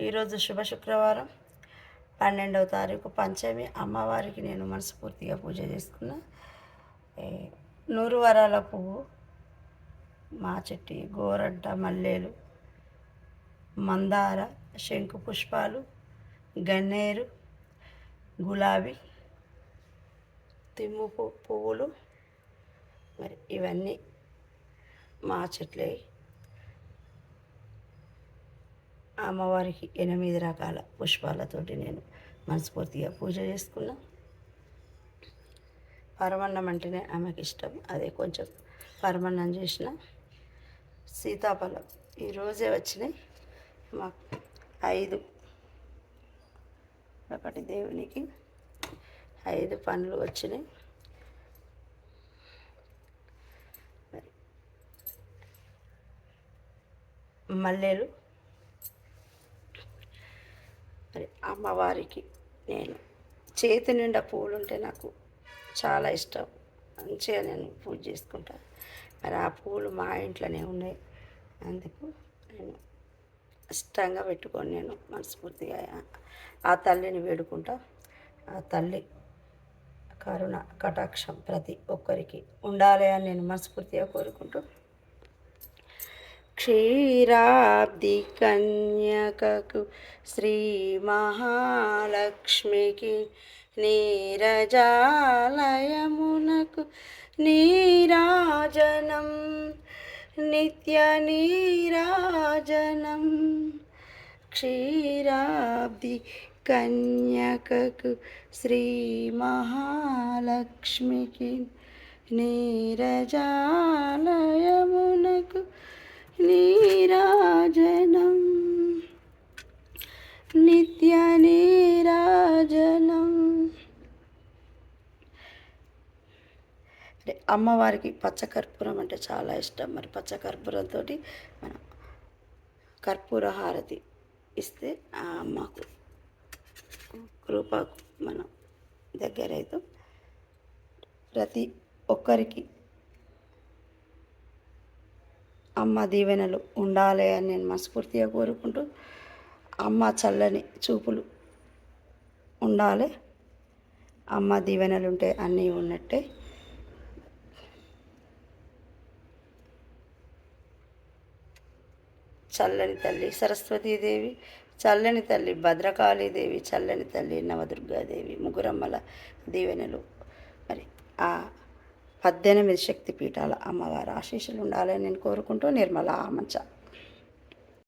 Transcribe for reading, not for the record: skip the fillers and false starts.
ఈరోజు శుభ శుక్రవారం 12వ తారీఖు పంచమి. అమ్మవారికి నేను మనస్ఫూర్తిగా పూజ చేసుకున్న. నూరు వరాల పువ్వు, మా చెట్టి, గోరంట, మల్లెలు, మందార, శంకు పుష్పాలు, గన్నేరు, గులాబీ, తిమ్ము పువ్వులు, మరి ఇవన్నీ మా చెట్లే. అమ్మవారికి 8 రకాల పుష్పాలతోటి నేను మనస్ఫూర్తిగా పూజ చేసుకున్నా. పరమన్నం అంటేనే ఆమెకి ఇష్టం, అదే కొంచెం పరమన్నం చేసిన. సీతాఫలం ఈరోజే వచ్చినాయి మాకు 5, ఒకటి దేవునికి 5 పండ్లు వచ్చినాయి. మల్లెలు, మరి అమ్మవారికి నేను చేతి నిండా పూలు ఉంటే నాకు చాలా ఇష్టం, మంచిగా నేను పూజ చేసుకుంటాను. మరి ఆ పూలు మా ఇంట్లోనే ఉన్నాయి, అందుకు నేను ఇష్టంగా పెట్టుకొని నేను మనస్ఫూర్తిగా ఆ తల్లిని వేడుకుంటా. ఆ తల్లి కరుణ కటాక్షం ప్రతి ఒక్కరికి ఉండాలి అని నేను మనస్ఫూర్తిగా కోరుకుంటూ, క్షీరాబ్ది కన్యకకు శ్రీ మహాలక్ష్మికి నీరజాలయమునకు నీరాజనం నిత్య నీరాజనం. క్షీరాబ్ది కన్యకకు శ్రీ మహాలక్ష్మికి నీరజాలయమునకు నీరాజనం నిత్య నీరాజనం. అమ్మవారికి పచ్చకర్పూరం అంటే చాలా ఇష్టం. మరి పచ్చకర్పూరంతో మనం కర్పూర హారతి ఇస్తే ఆ అమ్మకు కృపకు మనం దగ్గరైతే ప్రతి ఒక్కరికి అమ్మ దీవెనలు ఉండాలి అని నేను మనస్ఫూర్తిగా కోరుకుంటూ, అమ్మ చల్లని చూపులు ఉండాలి. అమ్మ దీవెనలు ఉంటే అన్నీ ఉన్నట్టే. చల్లని తల్లి సరస్వతీదేవి, చల్లని తల్లి భద్రకాళీదేవి, చల్లని తల్లి నవదుర్గాదేవి, ముగ్గురమ్మల దీవెనలు, మరి ఆ 18 శక్తిపీఠాల అమ్మవారి ఆశీస్సులు ఉండాలని నేను కోరుకుంటూ, నిర్మల ఆమంచ.